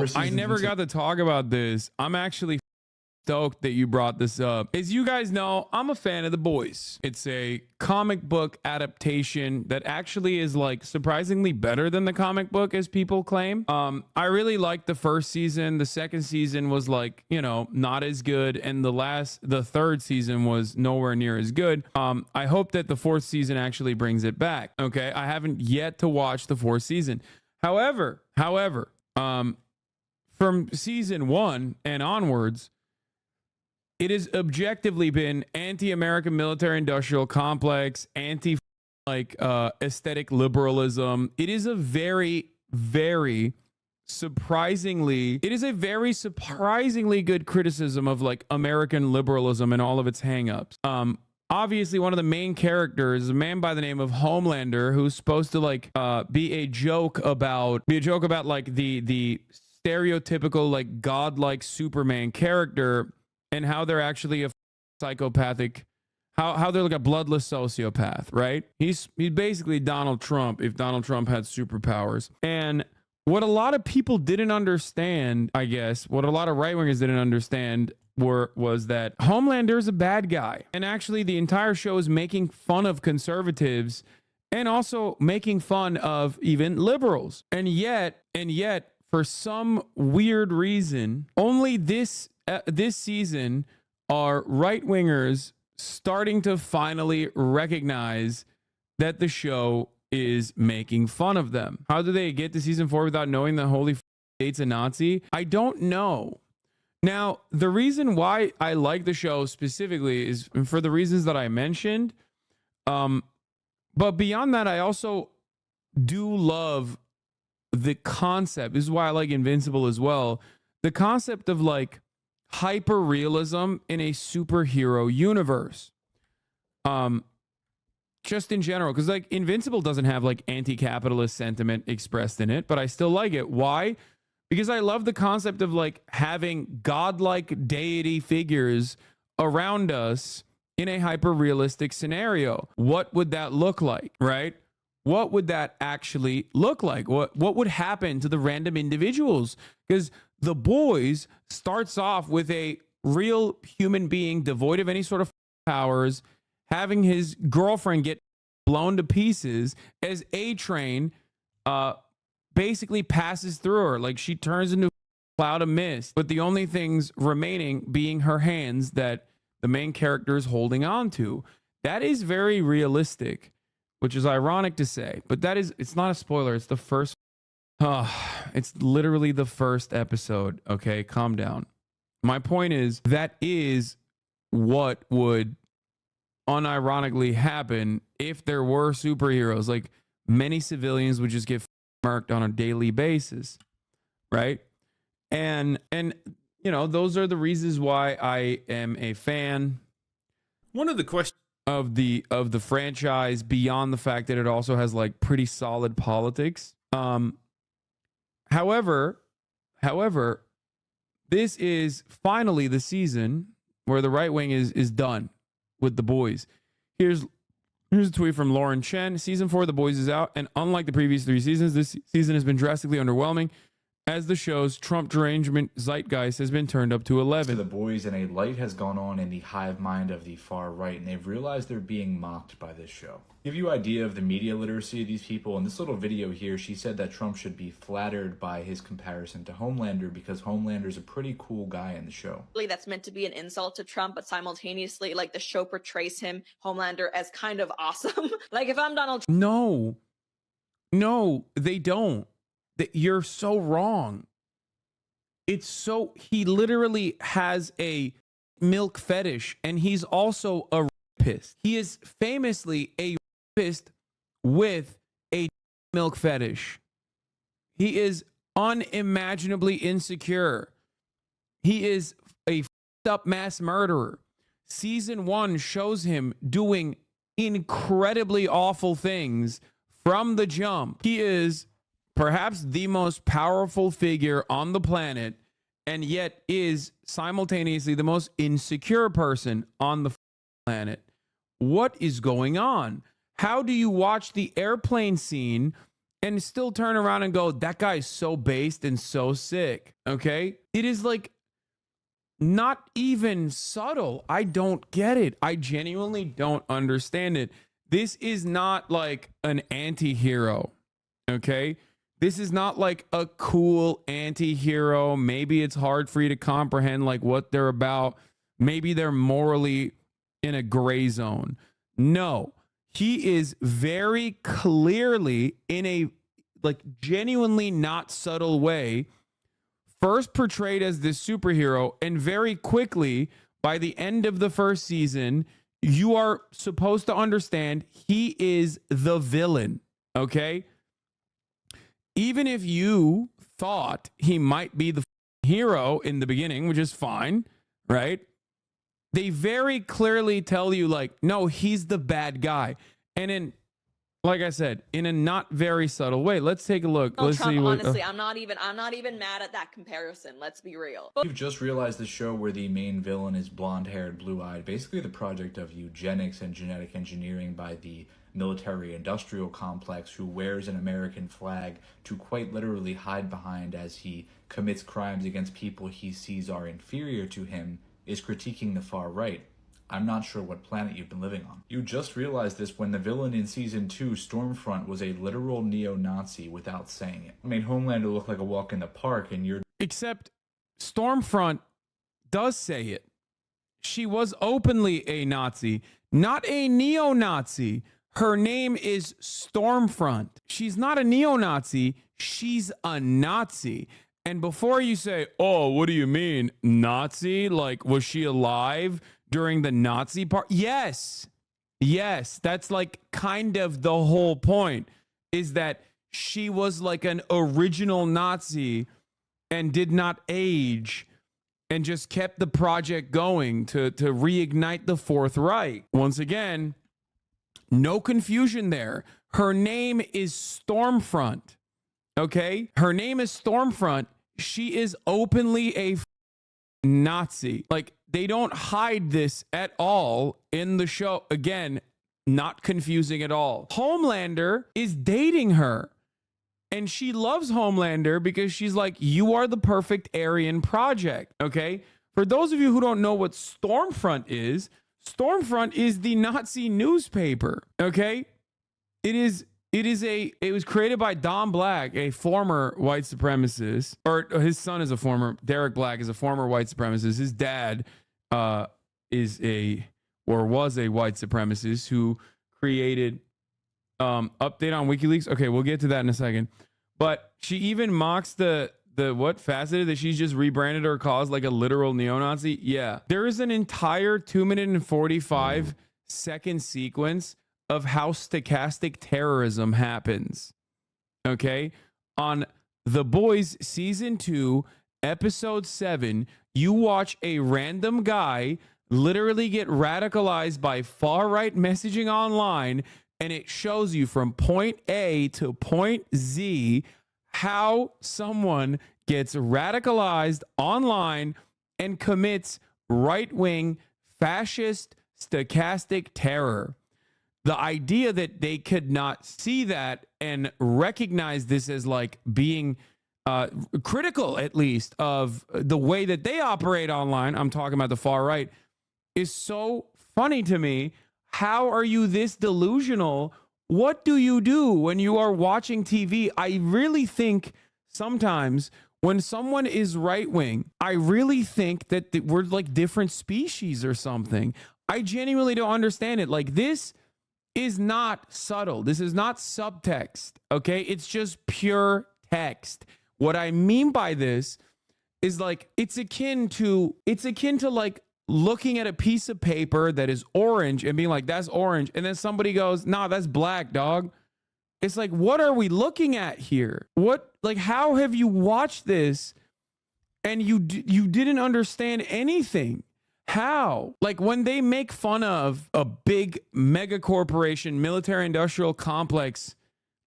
Yo, I never got to talk about this. I'm actually stoked that you brought this up. As you guys know, I'm a fan of The Boys. It's a comic book adaptation that actually is like surprisingly better than the comic book as people claim. I really liked the first season. The second season was like, you know, not as good, and the third season was nowhere near as good. I hope that the fourth season actually brings it back. Okay, I haven't yet to watch the fourth season. However, from season 1 and onwards, it has objectively been anti-American military-industrial complex, aesthetic liberalism. It is a very surprisingly good criticism of like American liberalism and all of its hangups. Obviously, one of the main characters is a man by the name of Homelander, who's supposed to like be a joke about like the stereotypical like godlike Superman character, and how they're actually a psychopathic, how they're like a bloodless sociopath, right? He's basically Donald Trump if Donald Trump had superpowers. And what a lot of people didn't understand, I guess, what a lot of right-wingers didn't understand was that Homelander is a bad guy. And actually the entire show is making fun of conservatives and also making fun of even liberals. And yet, for some weird reason, only this season are right-wingers starting to finally recognize that the show is making fun of them. How do they get to season 4 without knowing that holy state's a Nazi? I don't know. Now, the reason why I like the show specifically is for the reasons that I mentioned. But beyond that, I also do love the concept. This is why I like Invincible as well. The concept of like hyper realism in a superhero universe. Just in general, because like Invincible doesn't have like anti-capitalist sentiment expressed in it, but I still like it. Why? Because I love the concept of like having godlike deity figures around us in a hyper realistic scenario. What would that look like, right? What would that actually look like? What would happen to the random individuals? Because The Boys starts off with a real human being devoid of any sort of powers, having his girlfriend get blown to pieces as A-Train basically passes through her. Like she turns into a cloud of mist, but the only things remaining being her hands that the main character is holding on to. That is very realistic, which is ironic to say, but it's not a spoiler. It's the first. It's literally the first episode. Okay, calm down. My point is that is what would unironically happen if there were superheroes. Like many civilians would just get marked on a daily basis, right? And you know, those are the reasons why I am a fan. One of the questions of the franchise, beyond the fact that it also has like pretty solid politics. However, this is finally the season where the right wing is done with The Boys. Here's a tweet from Lauren Chen. Season 4 of The Boys is out, and unlike the previous 3 seasons, this season has been drastically underwhelming, as the show's Trump derangement zeitgeist has been turned up to 11. The Boys, and a light has gone on in the hive mind of the far right, and they've realized they're being mocked by this show. Give you an idea of the media literacy of these people. In this little video here, she said that Trump should be flattered by his comparison to Homelander because Homelander's a pretty cool guy in the show. That's meant to be an insult to Trump, but simultaneously, like, the show portrays him, Homelander, as kind of awesome. Like, if I'm Donald Trump. No, they don't. You're so wrong. He literally has a milk fetish, and he's also a rapist. He is famously a rapist with a milk fetish. He is unimaginably insecure. He is a f***ed up mass murderer. Season 1 shows him doing incredibly awful things from the jump. He is perhaps the most powerful figure on the planet, and yet is simultaneously the most insecure person on the planet. What is going on? How do you watch the airplane scene and still turn around and go, that guy's so based and so sick. Okay. It is like not even subtle. I don't get it. I genuinely don't understand it. This is not like an anti-hero. Okay. This is not like a cool anti-hero. Maybe it's hard for you to comprehend like what they're about. Maybe they're morally in a gray zone. No, he is very clearly in a like genuinely not subtle way first portrayed as this superhero, and very quickly by the end of the first season, you are supposed to understand he is the villain. Okay. Even if you thought he might be the hero in the beginning, which is fine, right? They very clearly tell you like, no, he's the bad guy. And in, like I said, in a not very subtle way. Let's take a look. Let's Trump, see what, honestly, I'm not even mad at that comparison. Let's be real. You've just realized the show where the main villain is blonde-haired, blue-eyed, basically the project of eugenics and genetic engineering by the military-industrial complex, who wears an American flag to quite literally hide behind as he commits crimes against people he sees are inferior to him, is critiquing the far right. I'm not sure what planet you've been living on. You just realized this when the villain in Season 2, Stormfront, was a literal neo-Nazi without saying it. It made Homelander look like a walk in the park, and you're... Except Stormfront does say it. She was openly a Nazi, not a neo-Nazi. Her name is Stormfront. She's not a neo-Nazi. She's a Nazi. And before you say, oh, what do you mean, Nazi? Like, was she alive during the Nazi part? Yes. Yes. That's like kind of the whole point, is that she was like an original Nazi and did not age and just kept the project going to reignite the Fourth Reich. Once again, no confusion there. Her name is Stormfront. Okay? Her name is Stormfront. She is openly a Nazi. Like, they don't hide this at all in the show. Again, not confusing at all. Homelander is dating her. And she loves Homelander because she's like, you are the perfect Aryan project. Okay? For those of you who don't know what Stormfront is the Nazi newspaper. Okay? It was created by Don Black, a former white supremacist, or his son is a former, Derek Black is a former white supremacist. His dad was a white supremacist who created, update on WikiLeaks. Okay, we'll get to that in a second. But she even mocks the what facet that she's just rebranded her cause like a literal neo-Nazi. Yeah. There is an entire 2-minute and 45-second sequence of how stochastic terrorism happens. Okay? On The Boys Season 2, Episode 7, you watch a random guy literally get radicalized by far-right messaging online, and it shows you from point A to point Z how someone gets radicalized online and commits right-wing fascist stochastic terror. The idea that they could not see that and recognize this as like being critical, at least, of the way that they operate online, I'm talking about the far right, is so funny to me. How are you this delusional? What do you do when you are watching TV? I really think sometimes when someone is right-wing, I really think that we're like different species or something. I genuinely don't understand it. Like, this is not subtle. This is not subtext. Okay. It's just pure text. What I mean by this is like, it's akin to like looking at a piece of paper that is orange and being like, that's orange. And then somebody goes, nah, that's black, dog. It's like, what are we looking at here? What, like, how have you watched this and you didn't understand anything? How? Like, when they make fun of a big mega corporation, military industrial complex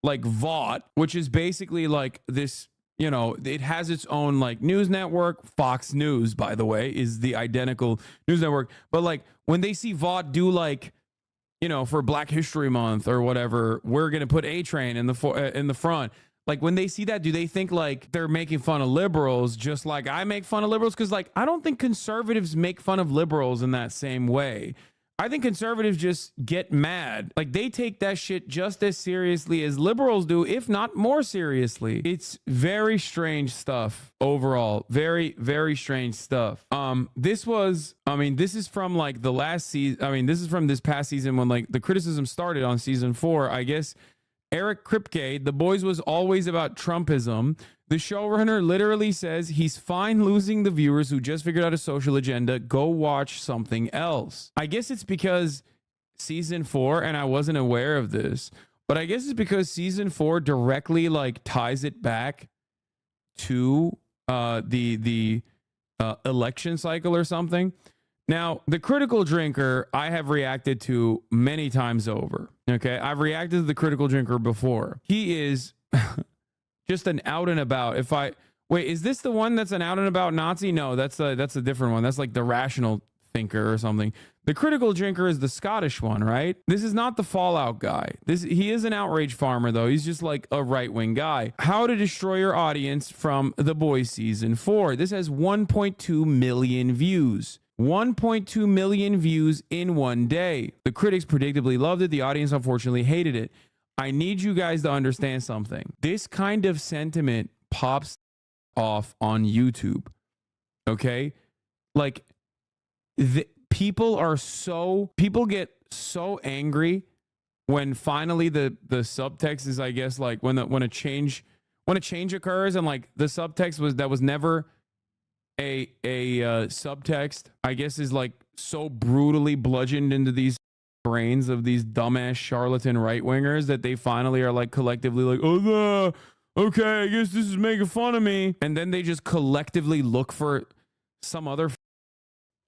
like Vought, which is basically like this, you know, it has its own like news network. Fox News, by the way, is the identical news network. But like when they see Vought do like you know, for Black History Month or whatever, we're going to put A-Train in the front. Like when they see that, do they think like they're making fun of liberals just like I make fun of liberals? Because like I don't think conservatives make fun of liberals in that same way. I think conservatives just get mad. Like they take that shit just as seriously as liberals do, if not more seriously. It's very strange stuff overall. Very, very strange stuff. This is from like the last season. This is from this past season when like the criticism started on season 4. I guess Eric Kripke, The Boys was always about Trumpism. The showrunner literally says he's fine losing the viewers who just figured out a social agenda. Go watch something else. I guess it's because season 4, and I wasn't aware of this, but I guess it's because season 4 directly like ties it back to the election cycle or something. Now, the critical drinker I have reacted to many times over. Okay, I've reacted to the critical drinker before. He is just an out and about. Wait, is this the one that's an out and about Nazi? No, that's a different one. That's like the rational thinker or something. The critical drinker is the Scottish one, right? This is not the Fallout guy. He is an outrage farmer though. He's just like a right-wing guy. How to Destroy Your Audience from The Boys season 4. This has 1.2 million views. 1.2 million views in one day. The critics predictably loved it. The audience unfortunately hated it. I need you guys to understand something. This kind of sentiment pops off on YouTube. Okay? Like people get so angry when finally the subtext is, I guess, like when a change occurs and like the subtext was never a subtext, I guess, is like so brutally bludgeoned into these brains of these dumbass charlatan right-wingers that they finally are like collectively like, oh no, okay, I guess this is making fun of me, and then they just collectively look for some other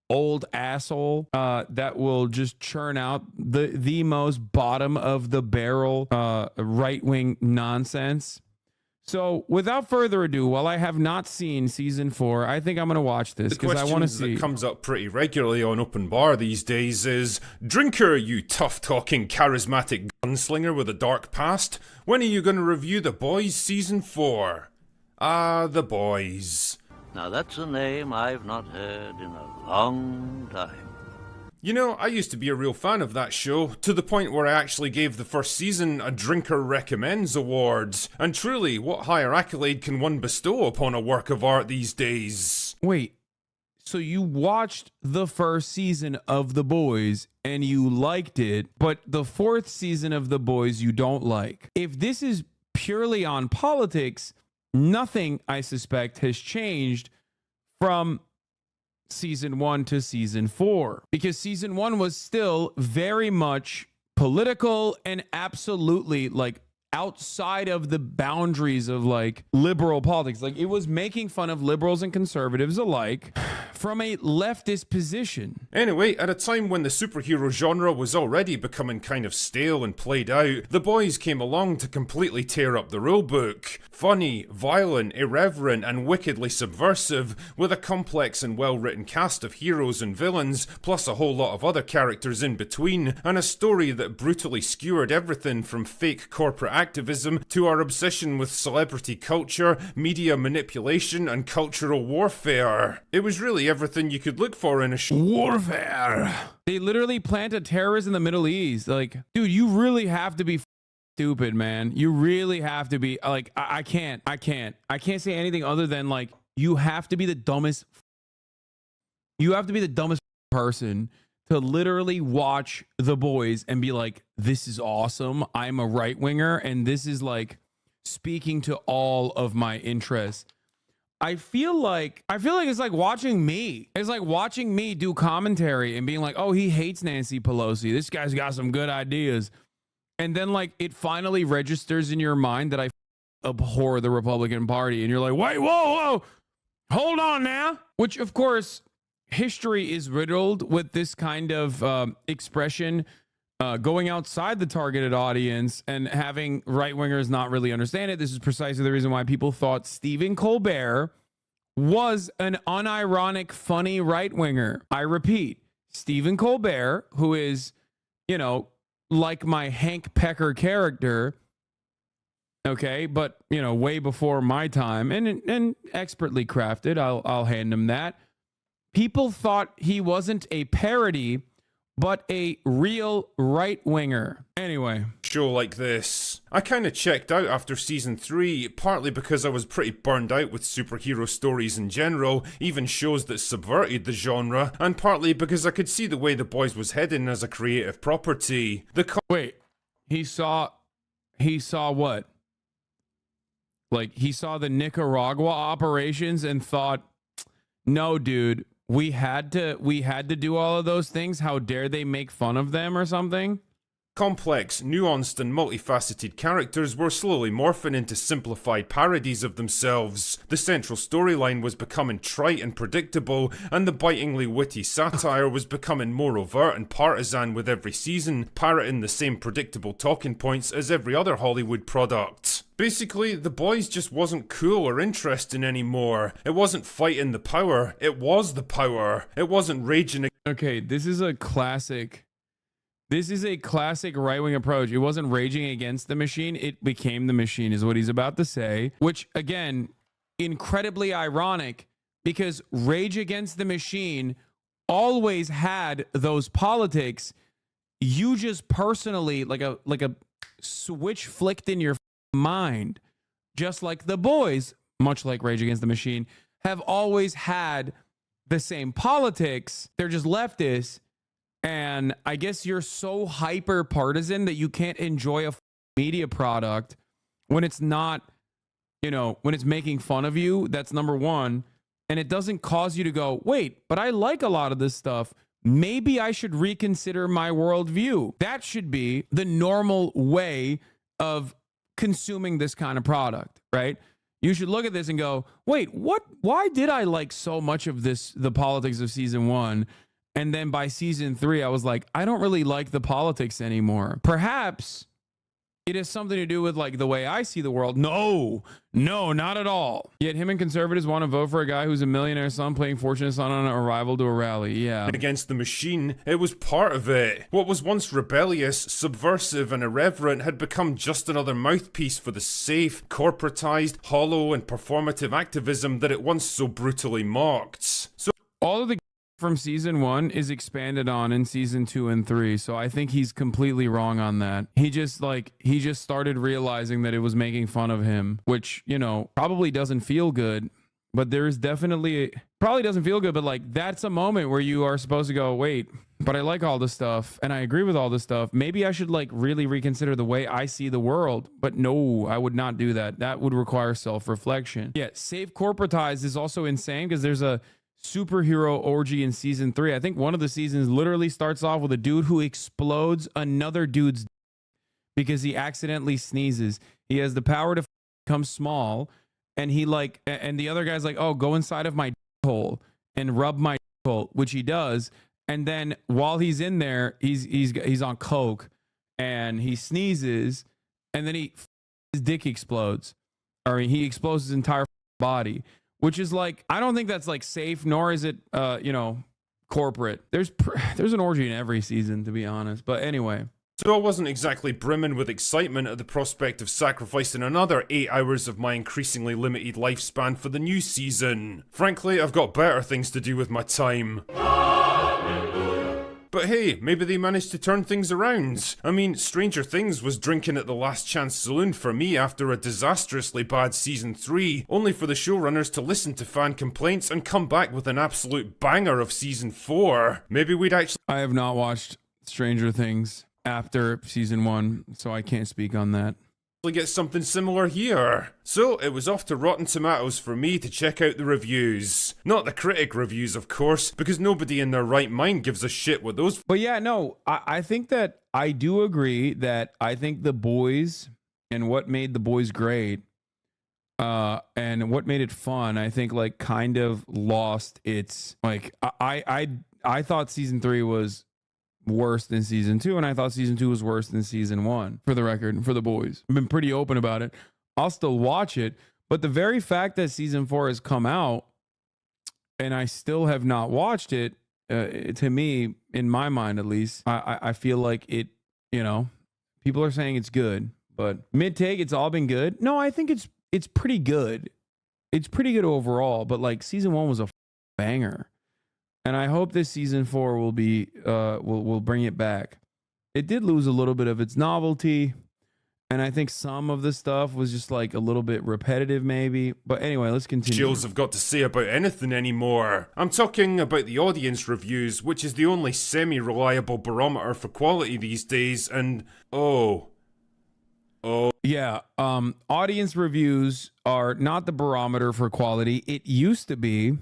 old asshole that will just churn out the most bottom of the barrel right-wing nonsense. So, without further ado, while I have not seen season 4, I think I'm going to watch this because I want to see. That comes up pretty regularly on Open Bar these days is, Drinker, you tough-talking, charismatic gunslinger with a dark past, when are you going to review The Boys season 4? The Boys. Now that's a name I've not heard in a long time. You know, I used to be a real fan of that show, to the point where I actually gave the first season a Drinker Recommends Awards. And truly, what higher accolade can one bestow upon a work of art these days? Wait, so you watched the first season of The Boys and you liked it, but the 4th season of The Boys you don't like. If this is purely on politics, nothing, I suspect, has changed from season 1 to season 4, because season 1 was still very much political and absolutely like outside of the boundaries of like liberal politics. Like it was making fun of liberals and conservatives alike from a leftist position. Anyway, at a time when the superhero genre was already becoming kind of stale and played out, The Boys came along to completely tear up the rulebook. Funny, violent, irreverent, and wickedly subversive, with a complex and well-written cast of heroes and villains, plus a whole lot of other characters in between, and a story that brutally skewered everything from fake corporate activism to our obsession with celebrity culture, media manipulation, and cultural warfare. It was really everything you could look for in a show. Warfare. They literally plant a terrorist in the Middle East. Like, dude, you really have to be stupid, man. You really have to be like, I can't say anything other than like, you have to be the dumbest. You have to be the dumbest person to literally watch The Boys and be like, this is awesome. I'm a right winger. And this is like speaking to all of my interests. I feel like it's like watching me. It's like watching me do commentary and being like, oh, he hates Nancy Pelosi. This guy's got some good ideas. And then like it finally registers in your mind that I abhor the Republican Party. And you're like, wait, whoa, hold on now. Which of course, history is riddled with this kind of expression going outside the targeted audience and having right-wingers not really understand it. This is precisely the reason why people thought Stephen Colbert was an unironic, funny right-winger. I repeat, Stephen Colbert, who is, you know, like my Hank Pecker character. Okay, but you know, way before my time, and expertly crafted. I'll hand him that. People thought he wasn't a parody, but a real right winger. Anyway, show like this. I kind of checked out after season 3, partly because I was pretty burned out with superhero stories in general, even shows that subverted the genre, and partly because I could see the way The Boys was heading as a creative property. Wait, he saw what? Like, he saw the Nicaragua operations and thought, no, dude, we had to do all of those things. How dare they make fun of them or something? Complex, nuanced, and multifaceted characters were slowly morphing into simplified parodies of themselves. The central storyline was becoming trite and predictable, and the bitingly witty satire was becoming more overt and partisan with every season, parroting the same predictable talking points as every other Hollywood product. Basically, The Boys just wasn't cool or interesting anymore. It wasn't fighting the power, it was the power. It wasn't raging. Okay, this is a classic right-wing approach. It wasn't raging against the machine, it became the machine, is what he's about to say. Which, again, incredibly ironic, because Rage Against the Machine always had those politics. You just personally, like a switch flicked in your mind, just like The Boys, much like Rage Against the Machine, have always had the same politics. They're just leftists. And I guess you're so hyper partisan that you can't enjoy a media product when it's not, you know, when it's making fun of you. That's number one. And it doesn't cause you to go, wait, but I like a lot of this stuff. Maybe I should reconsider my worldview. That should be the normal way of consuming this kind of product, right? You should look at this and go, wait, why did I like so much of this, the politics of season 1? And then by season 3, I was like, I don't really like the politics anymore. Perhaps it has something to do with like the way I see the world. No, not at all. Yet him and conservatives want to vote for a guy who's a millionaire son playing Fortunate Son on an arrival to a rally. Yeah. Against the machine, it was part of it. What was once rebellious, subversive, and irreverent had become just another mouthpiece for the safe, corporatized, hollow, and performative activism that it once so brutally mocked. So all of the from season 1 is expanded on in season 2 and 3, so I think he's completely wrong on that. He just started realizing that it was making fun of him, which, you know, probably doesn't feel good, but there is definitely probably doesn't feel good, but like that's a moment where you are supposed to go, wait, but I like all this stuff and I agree with all this stuff. Maybe I should like really reconsider the way I see the world. But no, I would not do that. That would require self-reflection. Yeah, Save Corporatized is also insane because there's a superhero orgy in season 3. I think one of the seasons literally starts off with a dude who explodes another dude's because he accidentally sneezes. He has the power to become small, and he like, and the other guy's like, oh, go inside of my hole and rub my hole, which he does. And then while he's in there, he's on coke, and he sneezes, and then his dick explodes, or he explodes his entire body. Which is like, I don't think that's like safe, nor is it, you know, corporate. There's an orgy in every season, to be honest. But anyway. So I wasn't exactly brimming with excitement at the prospect of sacrificing another 8 hours of my increasingly limited lifespan for the new season. Frankly, I've got better things to do with my time. But hey, maybe they managed to turn things around. I mean, Stranger Things was drinking at the Last Chance Saloon for me after a disastrously bad season 3, only for the showrunners to listen to fan complaints and come back with an absolute banger of season 4. Maybe we'd actually— I have not watched Stranger Things after season 1, so I can't speak on that. Get something similar here. So it was off to Rotten Tomatoes for me to check out the reviews. Not the critic reviews, of course, because nobody in their right mind gives a shit what those— But yeah, no, I think that I do agree that I think The Boys and what made The Boys great, and what made it fun, I think like kind of lost its like I thought season 3 was worse than season 2, and I thought season 2 was worse than season 1, for the record, for The Boys. I've been pretty open about it. I'll still watch it, but the very fact that season 4 has come out and I still have not watched it, to me, in my mind at least, I feel like it you know, people are saying it's good, but mid-take, it's all been good. No, I think it's pretty good. It's pretty good overall, but like season 1 was a banger. And I hope this season 4 will be will bring it back. It did lose a little bit of its novelty, and I think some of the stuff was just like a little bit repetitive maybe. But anyway, let's continue. Jills have got to say about anything anymore. I'm talking about the audience reviews, which is the only semi-reliable barometer for quality these days, and yeah, audience reviews are not the barometer for quality. It used to be.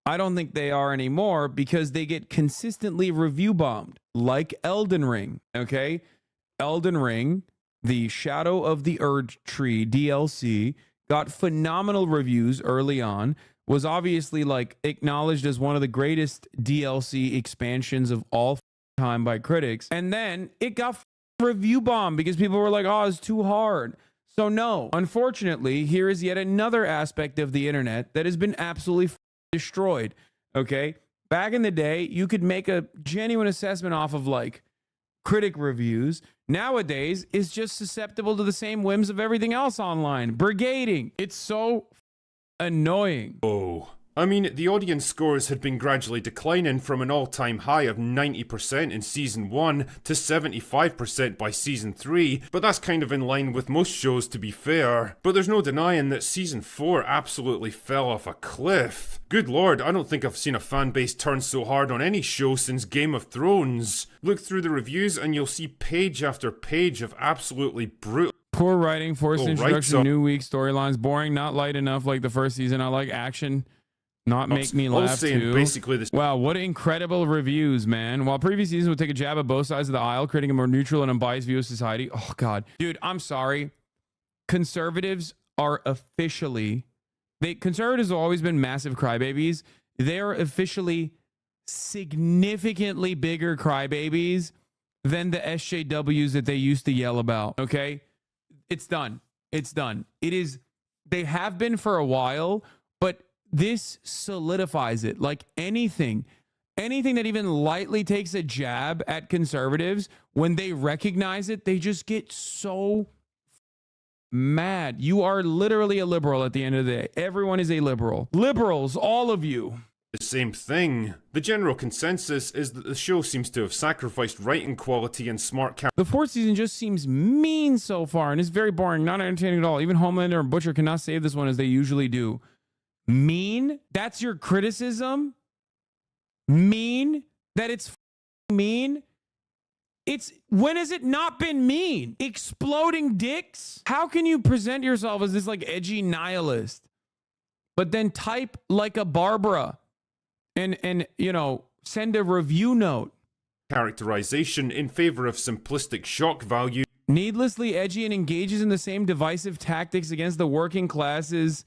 I don't think they are anymore because they get consistently review bombed, like Elden Ring, okay? Elden Ring, the Shadow of the Erd Tree DLC, got phenomenal reviews early on, was obviously like acknowledged as one of the greatest DLC expansions of all time by critics, and then it got review bombed because people were like, oh, it's too hard. So no, unfortunately, here is yet another aspect of the internet that has been absolutely destroyed. Okay, back in the day you could make a genuine assessment off of like critic reviews. Nowadays it's just susceptible to the same whims of everything else online, brigading. It's so annoying. I mean, the audience scores had been gradually declining from an all-time high of 90% in Season 1 to 75% by Season 3, but that's kind of in line with most shows, to be fair. But there's no denying that Season 4 absolutely fell off a cliff. Good lord, I don't think I've seen a fan base turn so hard on any show since Game of Thrones. Look through the reviews and you'll see page after page of absolutely brutal... Poor writing, forced introduction, right, new week storylines, boring, not light enough like the first season. I like action. Not make me laugh too. Basically this. Wow, what incredible reviews, man. While previous seasons would take a jab at both sides of the aisle, creating a more neutral and unbiased view of society. Oh, God. Dude, I'm sorry. Conservatives are officially... Conservatives have always been massive crybabies. They're officially significantly bigger crybabies than the SJWs that they used to yell about, okay? It's done. It's done. It is... They have been for a while, but... This solidifies it. Like anything that even lightly takes a jab at conservatives, when they recognize it, they just get so mad. You are literally a liberal at the end of the day. Everyone is a liberal. Liberals, all of you. The same thing. The general consensus is that the show seems to have sacrificed writing quality and smart The 4th season just seems mean so far, and it's very boring, not entertaining at all. Even Homelander and Butcher cannot save this one as they usually do. Mean? That's your criticism? Mean? That it's mean? It's... When has it not been mean? Exploding dicks? How can you present yourself as this like edgy nihilist, but then type like a Barbara and you know, send a review note? Characterization in favor of simplistic shock value. Needlessly edgy and engages in the same divisive tactics against the working classes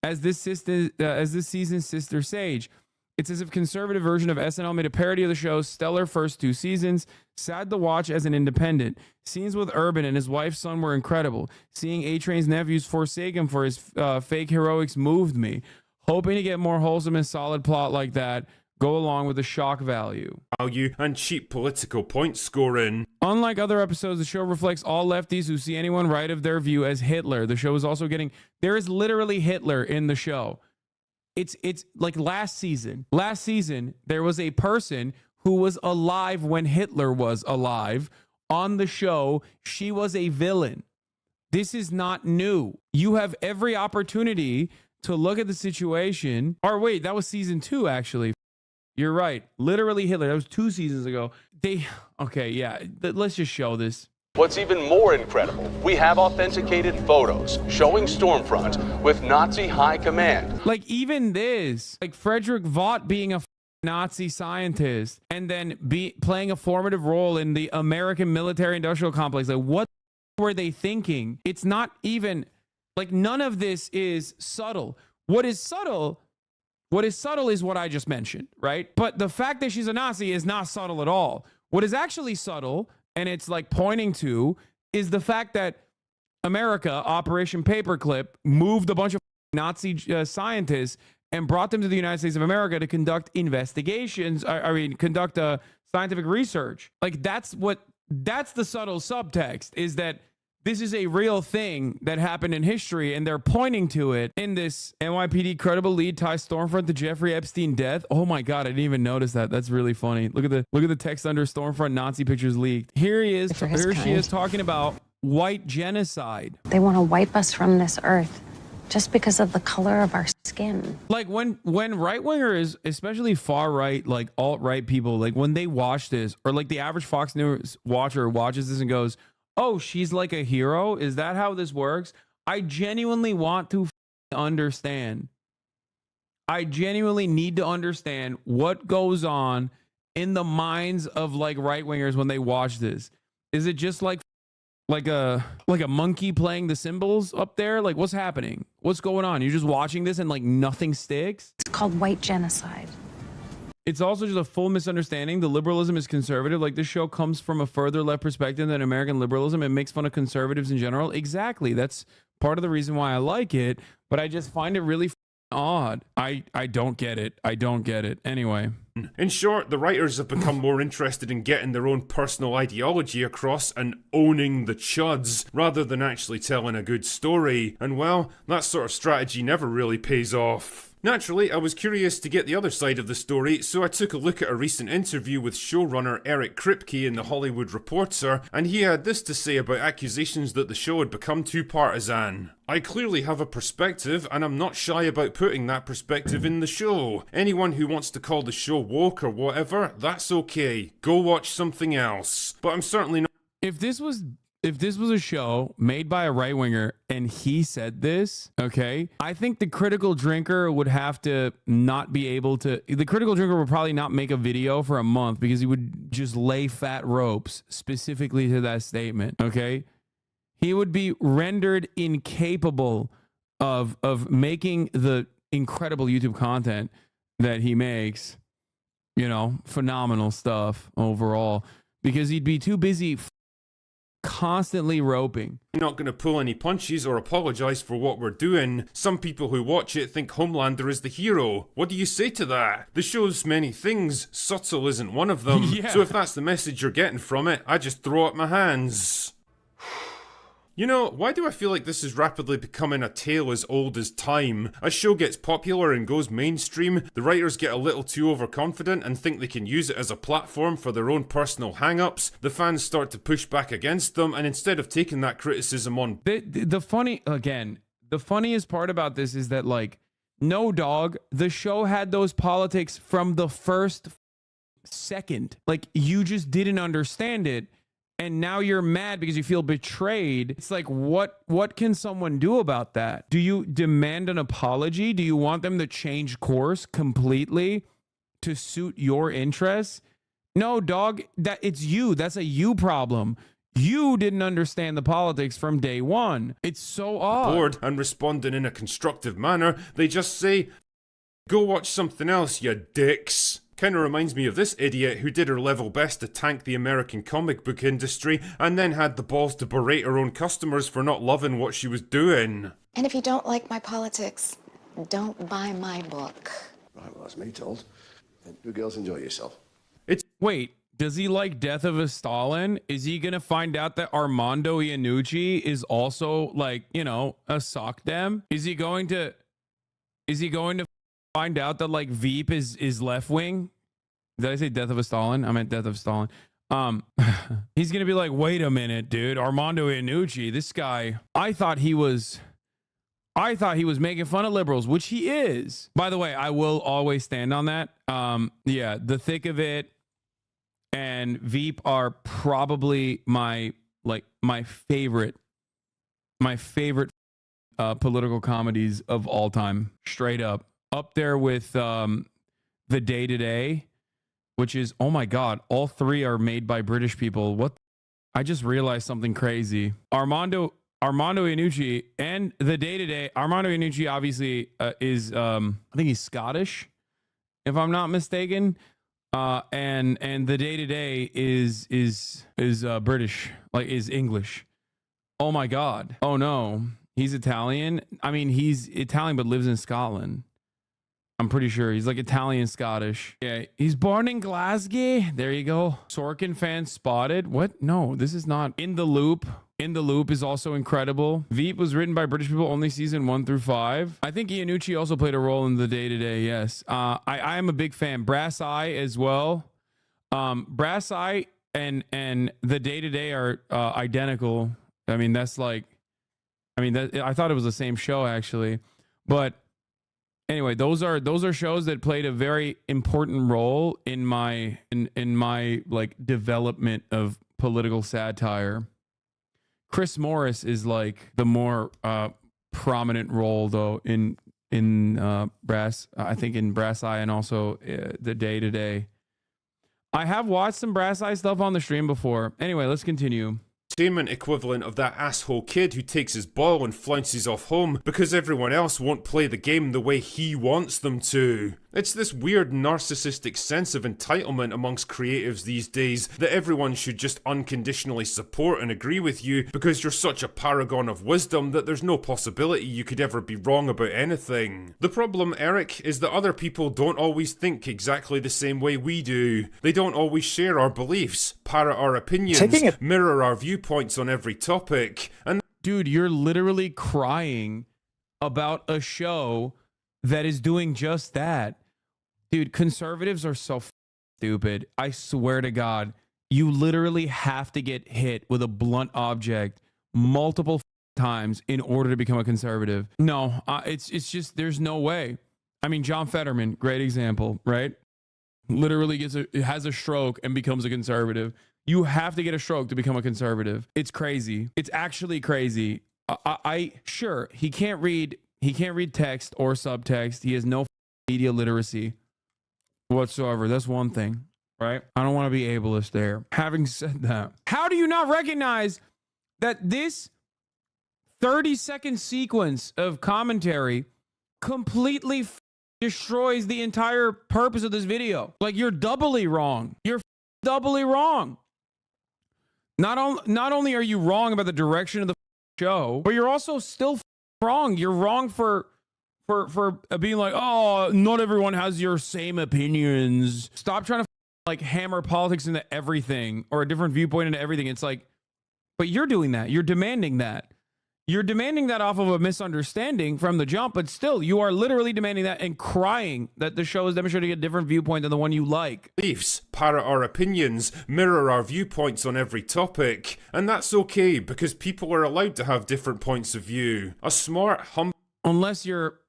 as this season's Sister Sage. It's as if conservative version of SNL made a parody of the show's stellar first 2 seasons. Sad to watch as an independent. Scenes with Urban and his wife's son were incredible. Seeing A-Train's nephews forsake him for his fake heroics moved me. Hoping to get more wholesome and solid plot like that go along with the shock value. And cheap political point scoring. Unlike other episodes, the show reflects all lefties who see anyone right of their view as Hitler. The show is also getting... There is literally Hitler in the show. It's like last season. Last season, there was a person who was alive when Hitler was alive. On the show, she was a villain. This is not new. You have every opportunity to look at the situation. Or wait, that was season 2, actually. You're right. Literally Hitler. That was 2 seasons ago. Okay, yeah. Let's just show this. What's even more incredible, we have authenticated photos showing Stormfront with Nazi high command. Like even this, like Frederick Vaught being a Nazi scientist and then playing a formative role in the American military-industrial complex. Like what were they thinking? It's not even, like none of this is subtle. What is subtle is what I just mentioned, right? But the fact that she's a Nazi is not subtle at all. What is actually subtle, and it's like pointing to, is the fact that America, Operation Paperclip, moved a bunch of Nazi scientists and brought them to the United States of America to conduct investigations. Conduct scientific research. Like that's what that's the subtle subtext, is that this is a real thing that happened in history, and they're pointing to it in this NYPD credible lead ties Stormfront to Jeffrey Epstein death. Oh my God, I didn't even notice that. That's really funny. Look at the text under Stormfront Nazi pictures leaked. Here he is. Here she is talking about white genocide. They want to wipe us from this earth just because of the color of our skin. Like when right-wingers, especially far-right, like alt-right people, like when they watch this, or like the average Fox News watcher watches this and goes, oh, she's like a hero? Is that how this works? I genuinely want to understand. I genuinely need to understand what goes on in the minds of like right-wingers when they watch this. Is it just like a monkey playing the cymbals up there? Like, what's happening? What's going on? You're just watching this and like nothing sticks? It's called white genocide. It's also just a full misunderstanding. The liberalism is conservative. Like, this show comes from a further left perspective than American liberalism. It makes fun of conservatives in general. Exactly. That's part of the reason why I like it. But I just find it really odd. I don't get it. I don't get it. Anyway. In short, the writers have become more interested in getting their own personal ideology across and owning the chuds, rather than actually telling a good story. And well, that sort of strategy never really pays off. Naturally, I was curious to get the other side of the story, so I took a look at a recent interview with showrunner Eric Kripke in The Hollywood Reporter, and he had this to say about accusations that the show had become too partisan. I clearly have a perspective, and I'm not shy about putting that perspective in the show. Anyone who wants to call the show woke or whatever, that's okay. Go watch something else. But I'm certainly not. If this was a show made by a right-winger and he said this, okay, I think the critical drinker would have to not be able to, the critical drinker would probably not make a video for a month because he would just lay fat ropes specifically to that statement, okay? He would be rendered incapable of making the incredible YouTube content that he makes, you know, phenomenal stuff overall, because he'd be too busy constantly roping. We're not going to pull any punches or apologise for what we're doing. Some people who watch it think Homelander is the hero. What do you say to that? The show's many things. Subtle isn't one of them. Yeah. So if that's the message you're getting from it, I just throw up my hands. You know, why do I feel like this is rapidly becoming a tale as old as time? A show gets popular and goes mainstream, the writers get a little too overconfident and think they can use it as a platform for their own personal hang-ups, the fans start to push back against them, and instead of taking that criticism on... The funniest part about this is that, like, no, dog, the show had those politics from the first second. Like, you just didn't understand it. And now you're mad because you feel betrayed. It's like, what can someone do about that? Do you demand an apology? Do you want them to change course completely to suit your interests? No, dog, it's you. That's a you problem. You didn't understand the politics from day one. It's so odd. Bored and responding in a constructive manner, they just say, go watch something else, you dicks. Kinda reminds me of this idiot who did her level best to tank the American comic book industry and then had the balls to berate her own customers for not loving what she was doing. And if you don't like my politics, don't buy my book. Right, well, that's me told. You girls enjoy yourself. Wait, does he like Death of a Stalin? Is he gonna find out that Armando Iannucci is also, like, you know, a sockdem? Is he going to find out that, like, Veep is left wing? Did I say Death of a Stalin? I meant Death of Stalin. He's gonna be like, wait a minute, dude, Armando Iannucci, this guy, I thought he was making fun of liberals, which he is. By the way, I will always stand on that. Yeah, The Thick of It and Veep are probably my favorite political comedies of all time, straight up there with The Day-to-Day, which is, oh my god, all three are made by British people. What? I just realized something crazy. Armando Iannucci and The Day-to-Day. Armando Iannucci obviously is I think he's Scottish, if I'm not mistaken. And The Day-to-Day is British, like, is English. Oh my god. Oh no. He's Italian. I mean, he's Italian but lives in Scotland. I'm pretty sure he's like Italian Scottish. Yeah, he's born in Glasgow. There you go. Sorkin fan spotted. What? No, this is not. In the Loop. In the Loop is also incredible. Veep was written by British people, only season 1 through 5. I think Iannucci also played a role in the day-to-day. Yes. I am a big fan. Brass Eye as well. Brass Eye and the day-to-day are identical. I mean, that's like, I thought it was the same show actually, but anyway, those are shows that played a very important role in my like development of political satire. Chris Morris is like the more prominent role though in Brass, I think in Brass Eye and also the day-to-day. I have watched some Brass Eye stuff on the stream before. Anyway, let's continue. Entertainment equivalent of that asshole kid who takes his ball and flounces off home because everyone else won't play the game the way he wants them to. It's this weird narcissistic sense of entitlement amongst creatives these days that everyone should just unconditionally support and agree with you because you're such a paragon of wisdom that there's no possibility you could ever be wrong about anything. The problem, Eric, is that other people don't always think exactly the same way we do. They don't always share our beliefs, parrot our opinions, mirror our viewpoints on every topic, and dude, you're literally crying about a show that is doing just that. Dude, conservatives are so stupid. I swear to God, you literally have to get hit with a blunt object multiple times in order to become a conservative. No, it's just, there's no way. I mean, John Fetterman, great example, right? Literally has a stroke and becomes a conservative. You have to get a stroke to become a conservative. It's crazy. It's actually crazy. Sure, he can't read text or subtext. He has no media literacy whatsoever. That's one thing, right? I don't want to be ableist there. Having said that, how do you not recognize that this 30-second sequence of commentary completely destroys the entire purpose of this video? Like, you're doubly wrong. You're doubly wrong. Not only are you wrong about the direction of the show, but you're also still wrong. You're wrong for being like, oh, not everyone has your same opinions. Stop trying to like hammer politics into everything or a different viewpoint into everything. It's like, but you're doing that. You're demanding that. You're demanding that off of a misunderstanding from the jump, but still, you are literally demanding that and crying that the show is demonstrating a different viewpoint than the one you like. Beliefs, parrot our opinions, mirror our viewpoints on every topic, and that's okay because people are allowed to have different points of view. A smart, unless you're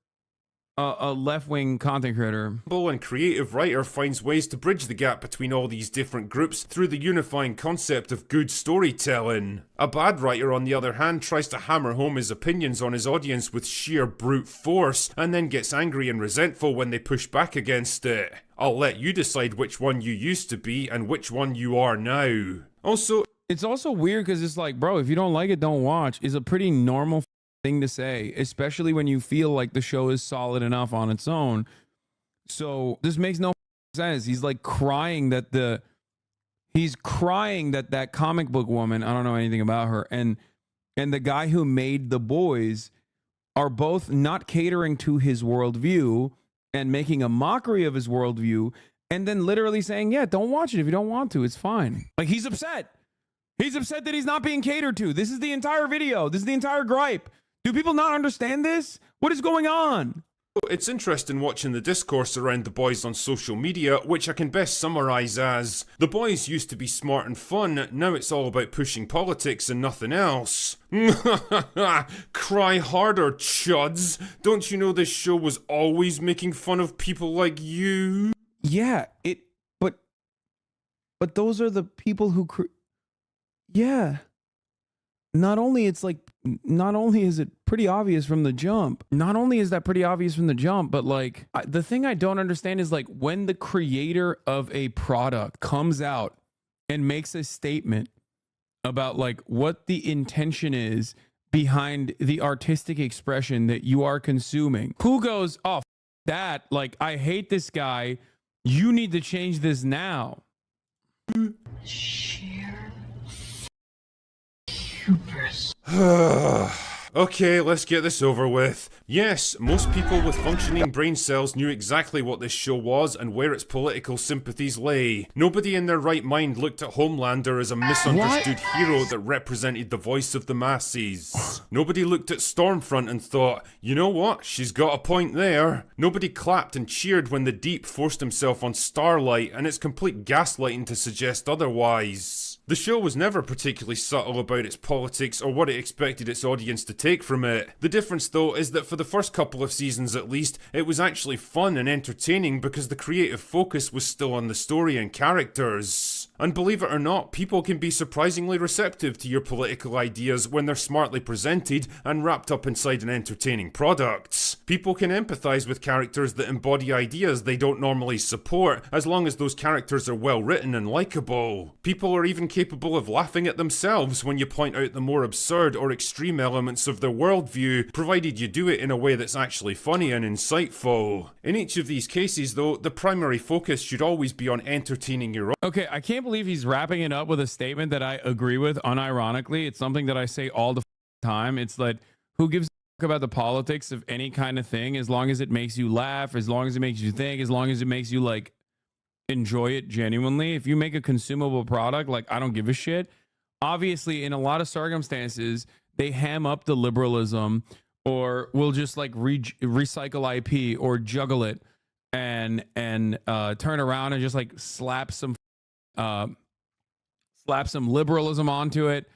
a left-wing content creator, humble and creative writer finds ways to bridge the gap between all these different groups through the unifying concept of good storytelling. A bad writer, on the other hand, tries to hammer home his opinions on his audience with sheer brute force and then gets angry and resentful when they push back against it. I'll let you decide which one you used to be and which one you are now. Also, it's also weird because it's like, bro, if you don't like it, don't watch is a pretty normal thing to say, especially when you feel like the show is solid enough on its own. So this makes no sense. He's like crying that that comic book woman, I don't know anything about her, and the guy who made The Boys are both not catering to his worldview and making a mockery of his worldview, and then literally saying, yeah, don't watch it if you don't want to. It's fine. Like, he's upset. He's upset that he's not being catered to. This is the entire video. This is the entire gripe. Do people not understand this? What is going on? it's interesting watching the discourse around The Boys on social media, which I can best summarise as: The Boys used to be smart and fun, now it's all about pushing politics and nothing else. Cry harder, chuds. Don't you know this show was always making fun of people like you? Yeah, but those are the people who yeah. Not only is it pretty obvious from the jump, but like the thing I don't understand is like when the creator of a product comes out and makes a statement about like what the intention is behind the artistic expression that you are consuming, who goes, oh, that, like, I hate this guy, you need to change this now. Sheer hubris. Okay, let's get this over with. Yes, most people with functioning brain cells knew exactly what this show was and where its political sympathies lay. Nobody in their right mind looked at Homelander as a misunderstood hero that represented the voice of the masses. Nobody looked at Stormfront and thought, you know what, she's got a point there. Nobody clapped and cheered when the Deep forced himself on Starlight, and it's complete gaslighting to suggest otherwise. The show was never particularly subtle about its politics or what it expected its audience to take from it. The difference though is that for the first couple of seasons at least, it was actually fun and entertaining because the creative focus was still on the story and characters. And believe it or not, people can be surprisingly receptive to your political ideas when they're smartly presented and wrapped up inside an entertaining product. People can empathise with characters that embody ideas they don't normally support, as long as those characters are well written and likeable. People are even capable of laughing at themselves when you point out the more absurd or extreme elements of their worldview, provided you do it in a way that's actually funny and insightful. In each of these cases though, the primary focus should always be on entertaining your Okay, I can't believe he's wrapping it up with a statement that I agree with unironically. It's something that I say all the time. It's like, who gives a fuck about the politics of any kind of thing as long as it makes you laugh, as long as it makes you think, as long as it makes you like enjoy it genuinely. If you make a consumable product, like, I don't give a shit. Obviously, in a lot of circumstances, they ham up the liberalism or will just like recycle IP or juggle it and turn around and just like slap some liberalism onto it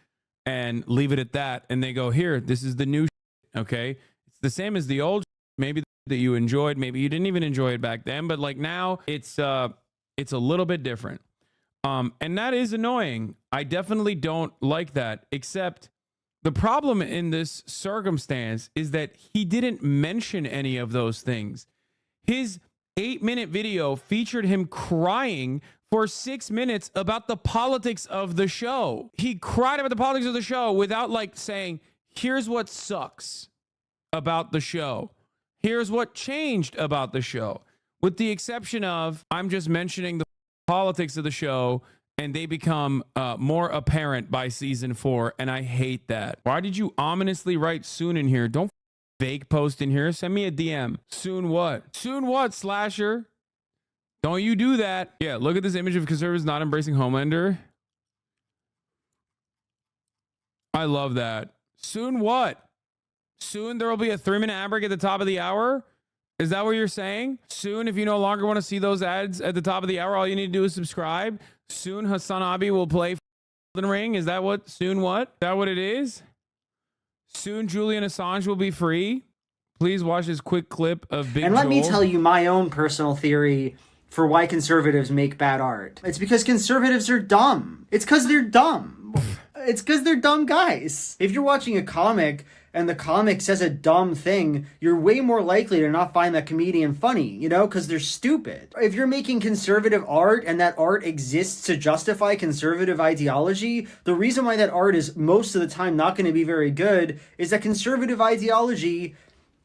and leave it at that. And they go, here, this is the new shit, okay? It's the same as the old shit, maybe that you enjoyed, maybe you didn't even enjoy it back then, but like now it's a little bit different. And that is annoying. I definitely don't like that, except the problem in this circumstance is that he didn't mention any of those things. His 8-minute video featured him crying for 6 minutes about the politics of the show. He cried about the politics of the show without like saying, here's what sucks about the show. Here's what changed about the show. With the exception of, I'm just mentioning the politics of the show and they become more apparent by season 4. And I hate that. Why did you ominously write soon in here? Don't fake post in here. Send me a DM. Soon what? Soon what, Slasher? Don't you do that. Yeah, look at this image of conservatives not embracing Homelander. I love that. Soon what? Soon there will be a 3-minute ad break at the top of the hour? Is that what you're saying? Soon, if you no longer want to see those ads at the top of the hour, all you need to do is subscribe. Soon Hasanabi will play Elden Ring. Is that what? Soon what? Is that what it is? Soon Julian Assange will be free. Please watch this quick clip of Big And let Joel. me tell you my own personal theory for why conservatives make bad art. It's because conservatives are dumb. It's because they're dumb. It's because they're dumb guys. If you're watching a comic and the comic says a dumb thing, you're way more likely to not find that comedian funny, you know, because they're stupid. If you're making conservative art and that art exists to justify conservative ideology, the reason why that art is most of the time not going to be very good is that conservative ideology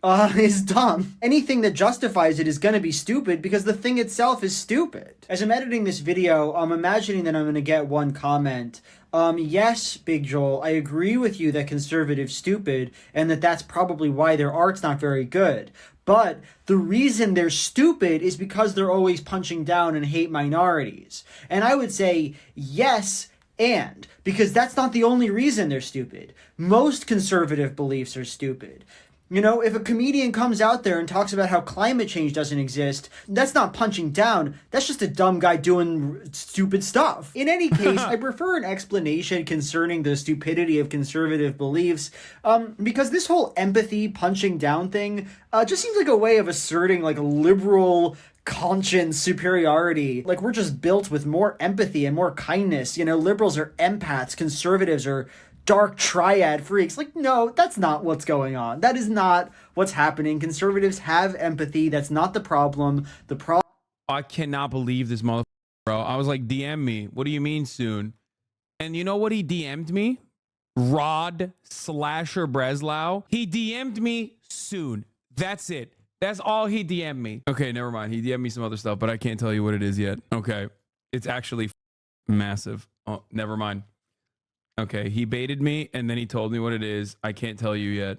is dumb. Anything that justifies it is going to be stupid because the thing itself is stupid. As I'm editing this video, I'm imagining that I'm going to get one comment. Yes, Big Joel, I agree with you that conservatives stupid and that's probably why their art's not very good. But the reason they're stupid is because they're always punching down and hate minorities. And I would say yes, and because that's not the only reason they're stupid. Most conservative beliefs are stupid. You know, if a comedian comes out there and talks about how climate change doesn't exist, that's not punching down. That's just a dumb guy doing stupid stuff. In any case, I prefer an explanation concerning the stupidity of conservative beliefs, because this whole empathy punching down thing just seems like a way of asserting like a liberal conscience superiority. Like we're just built with more empathy and more kindness. You know, liberals are empaths, conservatives are dark triad freaks. Like, no, that's not what's going on. That is not what's happening. Conservatives have empathy. That's not the problem. The problem. I cannot believe this motherfucker, bro. I was like, DM me. What do you mean soon? And you know what he DM'd me? Rod Slasher Breslau. He DM'd me soon. That's it. That's all he DM'd me. Okay, never mind. He DM'd me some other stuff, but I can't tell you what it is yet. Okay. It's actually massive. Oh, never mind. Okay, he baited me and then he told me what it is. I can't tell you yet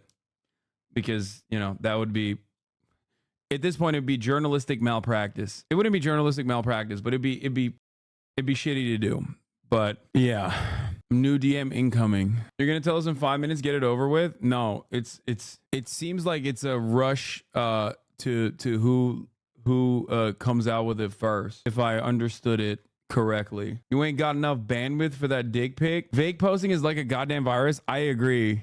because, you know, that would be, at this point it'd be journalistic malpractice. It wouldn't be journalistic malpractice, but it'd be shitty to do. But yeah, new DM incoming. You're gonna tell us in 5 minutes, get it over with? No, it seems like it's a rush to who comes out with it first, if I understood it correctly. You ain't got enough bandwidth for that dick pic. Vague posting is like a goddamn virus. I agree.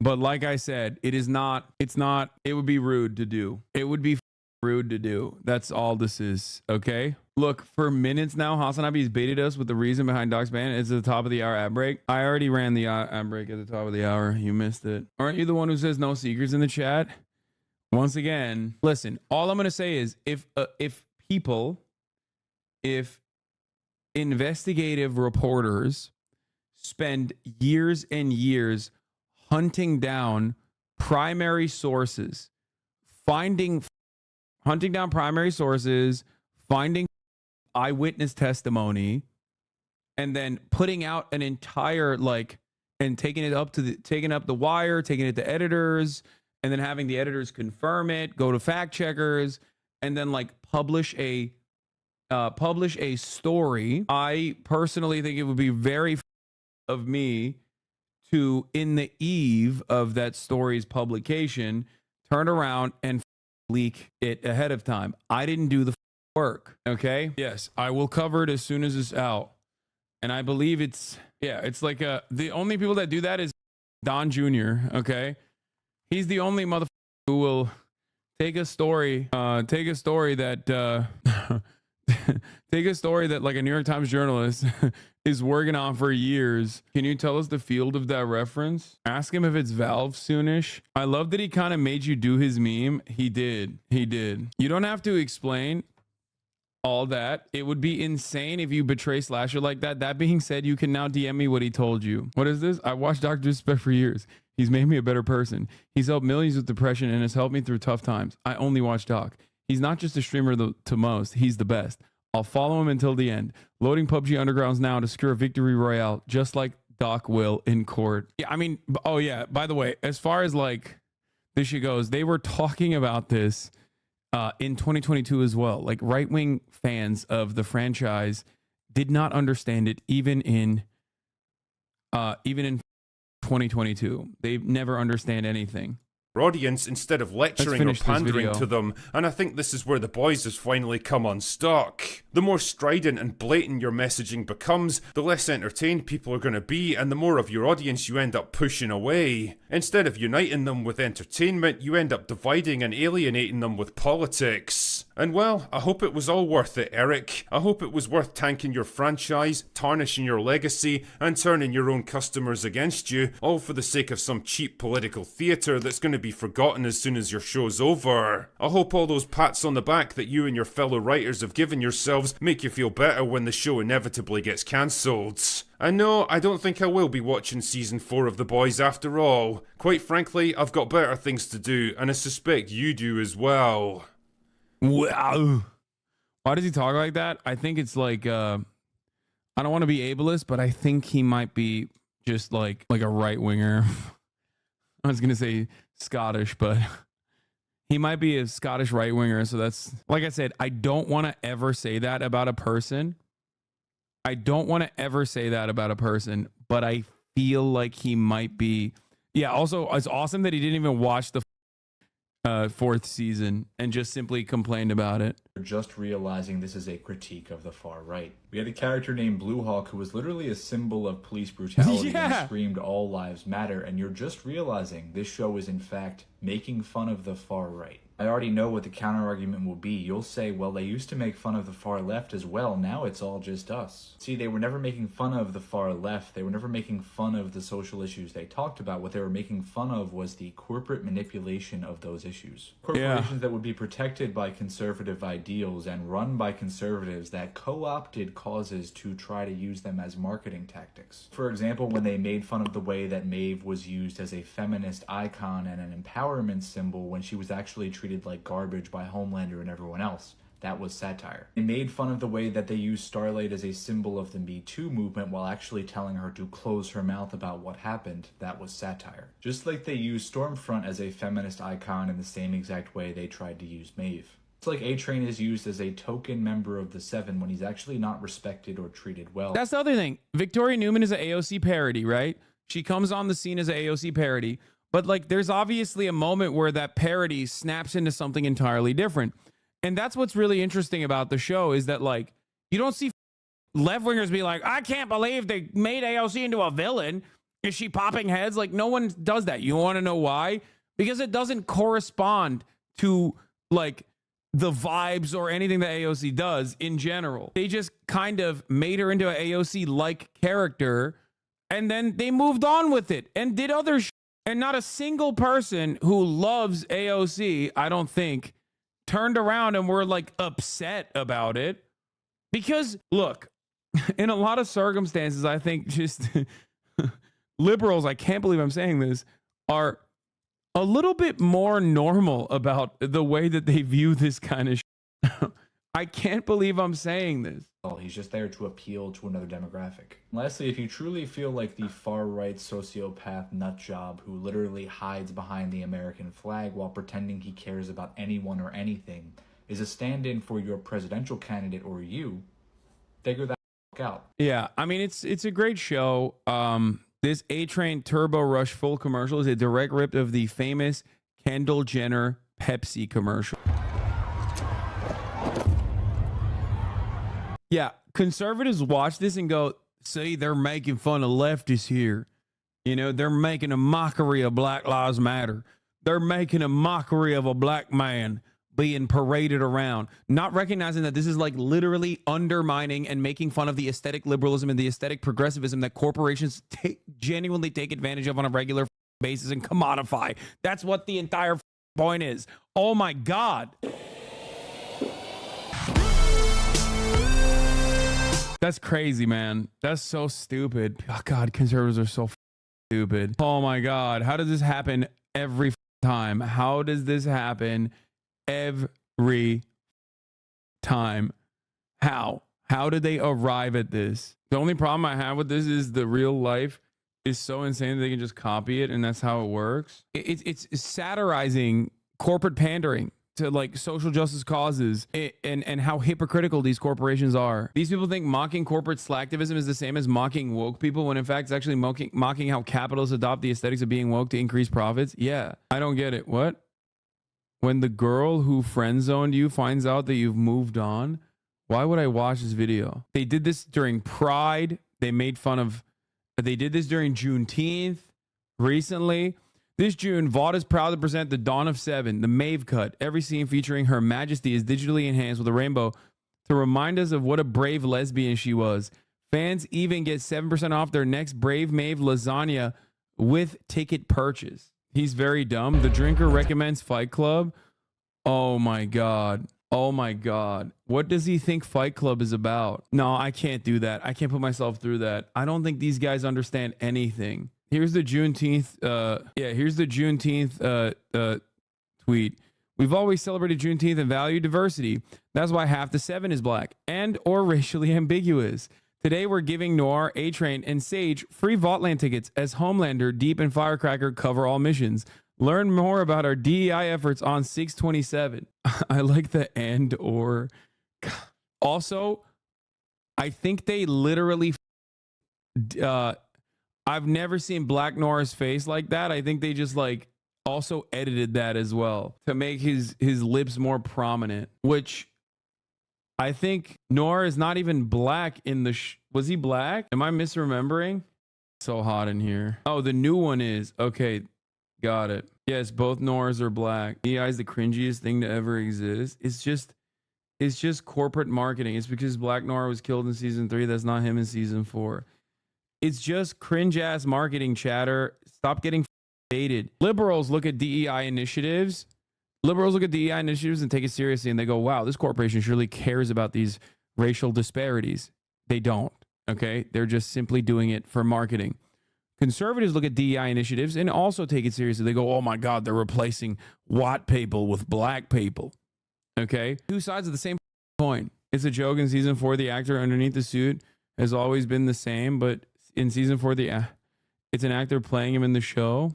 But like I said, it would be rude to do. It would be rude to do. That's all this is. Okay. Look, for minutes now, Hasanabi's baited us with the reason behind Doc's ban. It's at the top of the hour ad break. I already ran the ad break at the top of the hour. You missed it. Aren't you the one who says no secrets in the chat? Once again, listen, all I'm going to say is if investigative reporters spend years and years hunting down primary sources, hunting down primary sources, finding eyewitness testimony, and then putting out an entire and taking it up the wire, taking it to editors, and then having the editors confirm it, go to fact checkers, and then publish a story. I personally think it would be very of me to, in the eve of that story's publication, turn around and leak it ahead of time. I didn't do the work. Okay. Yes, I will cover it as soon as it's out. And I believe it's like the only people that do that is Don Jr. Okay. He's the only motherfucker who will take a story that take a story that like a New York Times journalist is working on for years. Can you tell us the field of that reference? Ask him if it's Valve soonish. I love that he kind of made you do his meme. He did. You don't have to explain all that. It would be insane if you betray Slasher like that. That being said, you can now DM me what he told you. What is this? I watched Dr. Disrespect for years. He's made me a better person. He's helped millions with depression and has helped me through tough times. I only watch Doc. He's not just a streamer to most. He's the best. I'll follow him until the end. Loading PUBG Undergrounds now to secure a victory royale, just like Doc will in court. Yeah, I mean, oh yeah, by the way, as far as this shit goes, they were talking about this in 2022 as well. Right-wing fans of the franchise did not understand it even in 2022. They never understand anything. Audience instead of lecturing or pandering to them, and I think this is where The Boys has finally come unstuck. The more strident and blatant your messaging becomes, the less entertained people are going to be, and the more of your audience you end up pushing away. Instead of uniting them with entertainment, you end up dividing and alienating them with politics. And well, I hope it was all worth it, Eric. I hope it was worth tanking your franchise, tarnishing your legacy, and turning your own customers against you, all for the sake of some cheap political theatre that's going to be forgotten as soon as your show's over. I hope all those pats on the back that you and your fellow writers have given yourselves make you feel better when the show inevitably gets cancelled. And no, I don't think I will be watching season 4 of The Boys after all. Quite frankly, I've got better things to do, and I suspect you do as well. Wow. Why does he talk like that? I think it's I don't want to be ableist, but I think he might be just like a right winger. I was gonna say Scottish, but he might be a Scottish right winger. So that's, like I said, I don't want to ever say that about a person. But I feel like he might be. Yeah. Also, it's awesome that he didn't even watch the 4th season and just simply complained about it. You're just realizing this is a critique of the far right. We had a character named Blue Hawk who was literally a symbol of police brutality and screamed all lives matter, and you're just realizing this show is in fact making fun of the far right. I already know what the counter argument will be. You'll say, well, they used to make fun of the far left as well. Now it's all just us. See, they were never making fun of the far left. They were never making fun of the social issues they talked about. What they were making fun of was the corporate manipulation of those issues. Corporations that would be protected by conservative ideals and run by conservatives that co-opted causes to try to use them as marketing tactics. For example, when they made fun of the way that Maeve was used as a feminist icon and an empowerment symbol when she was actually treated like garbage by Homelander and everyone else. That was satire. They made fun of the way that they used Starlight as a symbol of the Me Too movement while actually telling her to close her mouth about what happened. That was satire. Just like they used Stormfront as a feminist icon in the same exact way they tried to use Maeve. It's like A-Train is used as a token member of the Seven when he's actually not respected or treated well. That's the other thing. Victoria Newman is an AOC parody, right? She comes on the scene as an AOC parody, but like there's obviously a moment where that parody snaps into something entirely different. And that's what's really interesting about the show is that like you don't see left-wingers be like, I can't believe they made AOC into a villain. Is she popping heads? Like no one does that. You want to know why? Because it doesn't correspond to like the vibes or anything that AOC does in general. They just kind of made her into an AOC-like character and then they moved on with it and did other shit. And not a single person who loves AOC, I don't think, turned around and were like upset about it. Because look, in a lot of circumstances, I think just liberals, I can't believe I'm saying this, are a little bit more normal about the way that they view this kind of shit. I can't believe I'm saying this. He's just there to appeal to another demographic. Lastly, if you truly feel like the far-right sociopath nutjob who literally hides behind the American flag while pretending he cares about anyone or anything is a stand-in for your presidential candidate or you, figure that out. Yeah, I mean, it's a great show. This A-Train Turbo Rush full commercial is a direct rip of the famous Kendall Jenner Pepsi commercial. Yeah, conservatives watch this and go, see, they're making fun of leftists here. You know, they're making a mockery of Black Lives Matter. They're making a mockery of a black man being paraded around, not recognizing that this is like literally undermining and making fun of the aesthetic liberalism and the aesthetic progressivism that corporations genuinely take advantage of on a regular basis and commodify. That's what the entire point is. Oh my God. That's crazy, man. That's so stupid. Oh God, conservatives are so stupid. Oh my God. How does this happen every time? How does this happen every time? How did they arrive at this? The only problem I have with this is the real life is so insane that they can just copy it and that's how it works. It's satirizing corporate pandering to like social justice causes and how hypocritical these corporations are. These people think mocking corporate slacktivism is the same as mocking woke people when in fact it's actually mocking how capitalists adopt the aesthetics of being woke to increase profits. Yeah, I don't get it. What? When the girl who friend zoned you finds out that you've moved on, why would I watch this video? They did this during Pride. They did this during Juneteenth recently. This June, Vaught is proud to present the Dawn of Seven, the Maeve cut. Every scene featuring Her Majesty is digitally enhanced with a rainbow to remind us of what a brave lesbian she was. Fans even get 7% off their next Brave Maeve lasagna with ticket purchase. He's very dumb. The drinker recommends Fight Club. Oh my God. Oh my God. What does he think Fight Club is about? No, I can't do that. I can't put myself through that. I don't think these guys understand anything. Here's the Juneteenth. Here's the Juneteenth tweet. We've always celebrated Juneteenth and valued diversity. That's why half the seven is black and or racially ambiguous. Today we're giving Noir, A-Train, and Sage free Vaughtland tickets as Homelander, Deep, and Firecracker cover all missions. Learn more about our DEI efforts on 627. I like the and or. Also, I think they literally. I've never seen Black Noir's face like that. I think they just like also edited that as well to make his lips more prominent, which I think Noir is not even black in the was he black? Am I misremembering? So hot in here. Oh, the new one is. Okay, got it. Yes, both Noirs are black. DEI is the cringiest thing to ever exist. It's just corporate marketing. It's because Black Noir was killed in season 3. That's not him in season 4. It's just cringe ass marketing chatter. Stop getting baited. Liberals look at DEI initiatives. And take it seriously and they go, wow, this corporation surely cares about these racial disparities. They don't. Okay. They're just simply doing it for marketing. Conservatives look at DEI initiatives and also take it seriously. They go, oh my God, they're replacing white people with black people. Okay. Two sides of the same point. It's a joke in season 4. The actor underneath the suit has always been the same, but in season 4, it's an actor playing him in the show.